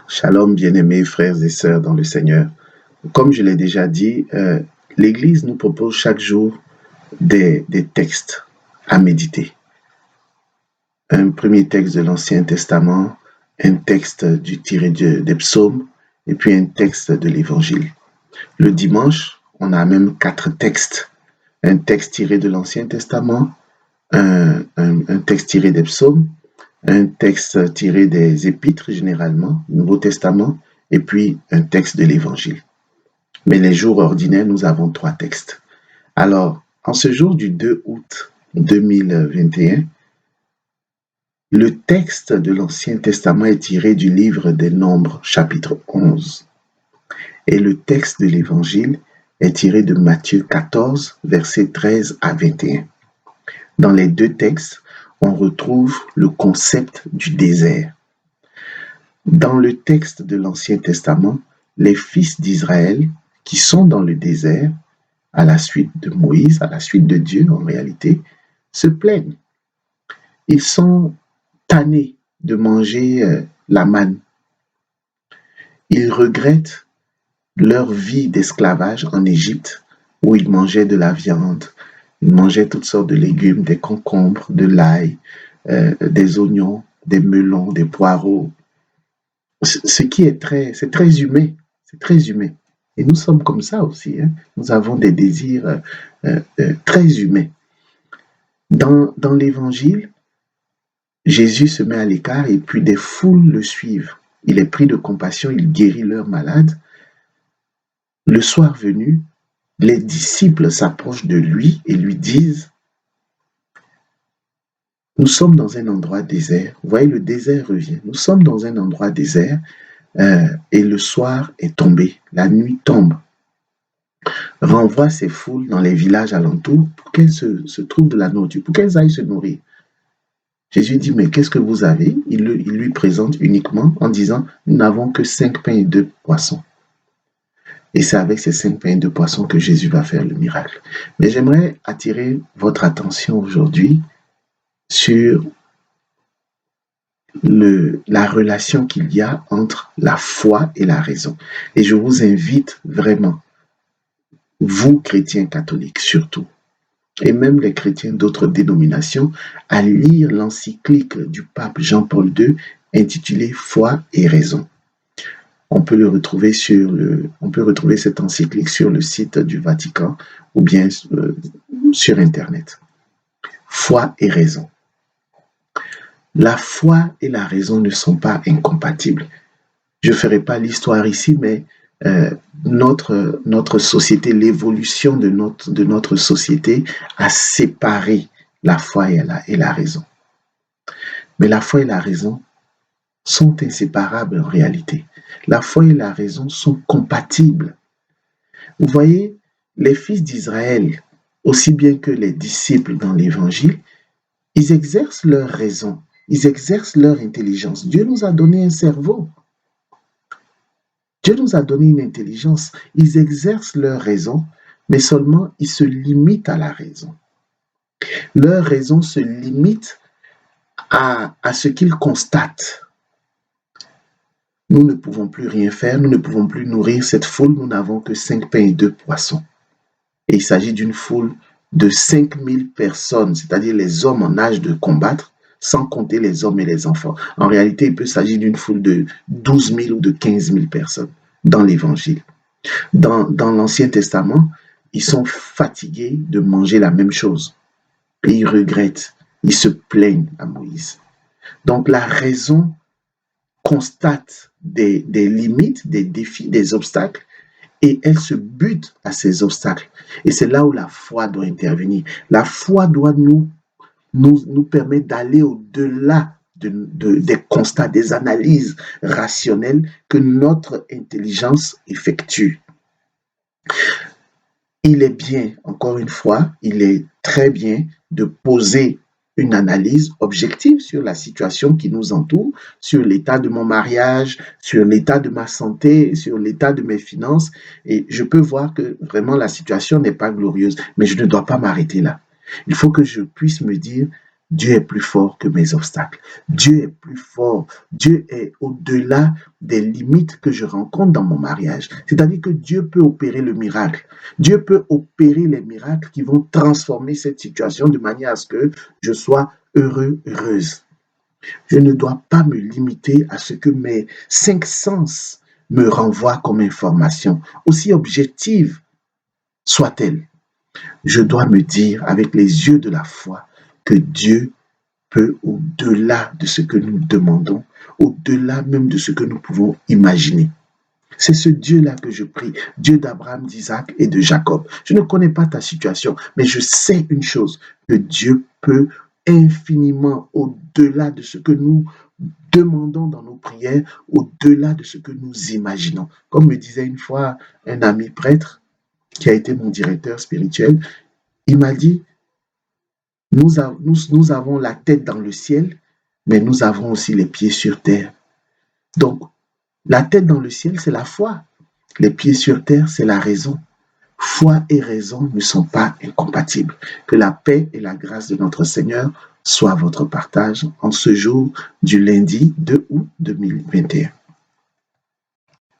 Shalom, bien-aimés frères et sœurs dans le Seigneur. Comme je l'ai déjà dit, l'Église nous propose chaque jour des textes à méditer. Un premier texte de l'Ancien Testament, un texte tiré des psaumes et puis un texte de l'Évangile. Le dimanche, on a même 4 textes. Un texte tiré de l'Ancien Testament, un texte tiré des psaumes, un texte tiré des épîtres généralement, Nouveau Testament, et puis un texte de l'Évangile. Mais les jours ordinaires, nous avons 3 textes. Alors, en ce jour du 2 août 2021, le texte de l'Ancien Testament est tiré du livre des Nombres, chapitre 11. Et le texte de l'Évangile est tiré de Matthieu 14, versets 13 à 21. Dans les 2 textes, on retrouve le concept du désert. Dans le texte de l'Ancien Testament, les fils d'Israël qui sont dans le désert, à la suite de Moïse, à la suite de Dieu en réalité, se plaignent. Ils sont tannés de manger la manne. Ils regrettent leur vie d'esclavage en Égypte où ils mangeaient de la viande, ils mangeaient toutes sortes de légumes, des concombres, de l'ail, des oignons, des melons, des poireaux. Ce qui est c'est très humain, c'est très humain. Et nous sommes comme ça aussi, hein. Nous avons des désirs très humains. Dans l'Évangile, Jésus se met à l'écart et puis des foules le suivent. Il est pris de compassion, il guérit leurs malades. Le soir venu, les disciples s'approchent de lui et lui disent: nous sommes dans un endroit désert. Vous voyez, le désert revient. Nous sommes dans un endroit désert et le soir est tombé, la nuit tombe. Renvoie ces foules dans les villages alentours pour qu'elles se trouvent de la nourriture, pour qu'elles aillent se nourrir. Jésus dit: mais qu'est-ce que vous avez? Il lui présente uniquement en disant: nous n'avons que 5 pains et 2 poissons. Et c'est avec ces 5 pains et 2 poissons que Jésus va faire le miracle. Mais j'aimerais attirer votre attention aujourd'hui sur la relation qu'il y a entre la foi et la raison. Et je vous invite vraiment, vous chrétiens catholiques surtout, et même les chrétiens d'autres dénominations, à lire l'encyclique du pape Jean-Paul II intitulée Foi et raison. On peut retrouver cette encyclique sur le site du Vatican ou bien sur Internet. Foi et raison. La foi et la raison ne sont pas incompatibles. Je ne ferai pas l'histoire ici, mais notre société, l'évolution de notre société a séparé la foi et la raison. Mais la foi et la raison sont inséparables en réalité. La foi et la raison sont compatibles. Vous voyez, les fils d'Israël, aussi bien que les disciples dans l'Évangile, ils exercent leur raison, ils exercent leur intelligence. Dieu nous a donné un cerveau. Dieu nous a donné une intelligence. Ils exercent leur raison, mais seulement ils se limitent à la raison. Leur raison se limite à ce qu'ils constatent. Nous ne pouvons plus rien faire, nous ne pouvons plus nourrir cette foule, nous n'avons que 5 pains et 2 poissons. Et il s'agit d'une foule de 5000 personnes, c'est-à-dire les hommes en âge de combattre, sans compter les hommes et les enfants. En réalité, il peut s'agir d'une foule de 12 000 ou de 15 000 personnes dans l'Évangile. Dans l'Ancien Testament, ils sont fatigués de manger la même chose. Et ils regrettent, ils se plaignent à Moïse. Donc la raison constate des limites, des défis, des obstacles, et elle se bute à ces obstacles. Et c'est là où la foi doit intervenir. La foi doit nous permettre d'aller au-delà des constats, des analyses rationnelles que notre intelligence effectue. Il est bien, encore une fois, il est très bien de poser une analyse objective sur la situation qui nous entoure, sur l'état de mon mariage, sur l'état de ma santé, sur l'état de mes finances. Et je peux voir que vraiment la situation n'est pas glorieuse, mais je ne dois pas m'arrêter là. Il faut que je puisse me dire: Dieu est plus fort que mes obstacles. Dieu est plus fort. Dieu est au-delà des limites que je rencontre dans mon mariage. C'est-à-dire que Dieu peut opérer le miracle. Dieu peut opérer les miracles qui vont transformer cette situation de manière à ce que je sois heureux, heureuse. Je ne dois pas me limiter à ce que mes 5 sens me renvoient comme information, aussi objective soit-elle. Je dois me dire avec les yeux de la foi que Dieu peut, au-delà de ce que nous demandons, au-delà même de ce que nous pouvons imaginer. C'est ce Dieu-là que je prie, Dieu d'Abraham, d'Isaac et de Jacob. Je ne connais pas ta situation, mais je sais une chose, que Dieu peut infiniment au-delà de ce que nous demandons dans nos prières, au-delà de ce que nous imaginons. Comme me disait une fois un ami prêtre qui a été mon directeur spirituel, il m'a dit, nous avons la tête dans le ciel, mais nous avons aussi les pieds sur terre. Donc, la tête dans le ciel, c'est la foi. Les pieds sur terre, c'est la raison. Foi et raison ne sont pas incompatibles. Que la paix et la grâce de notre Seigneur soient votre partage en ce jour du lundi 2 août 2021.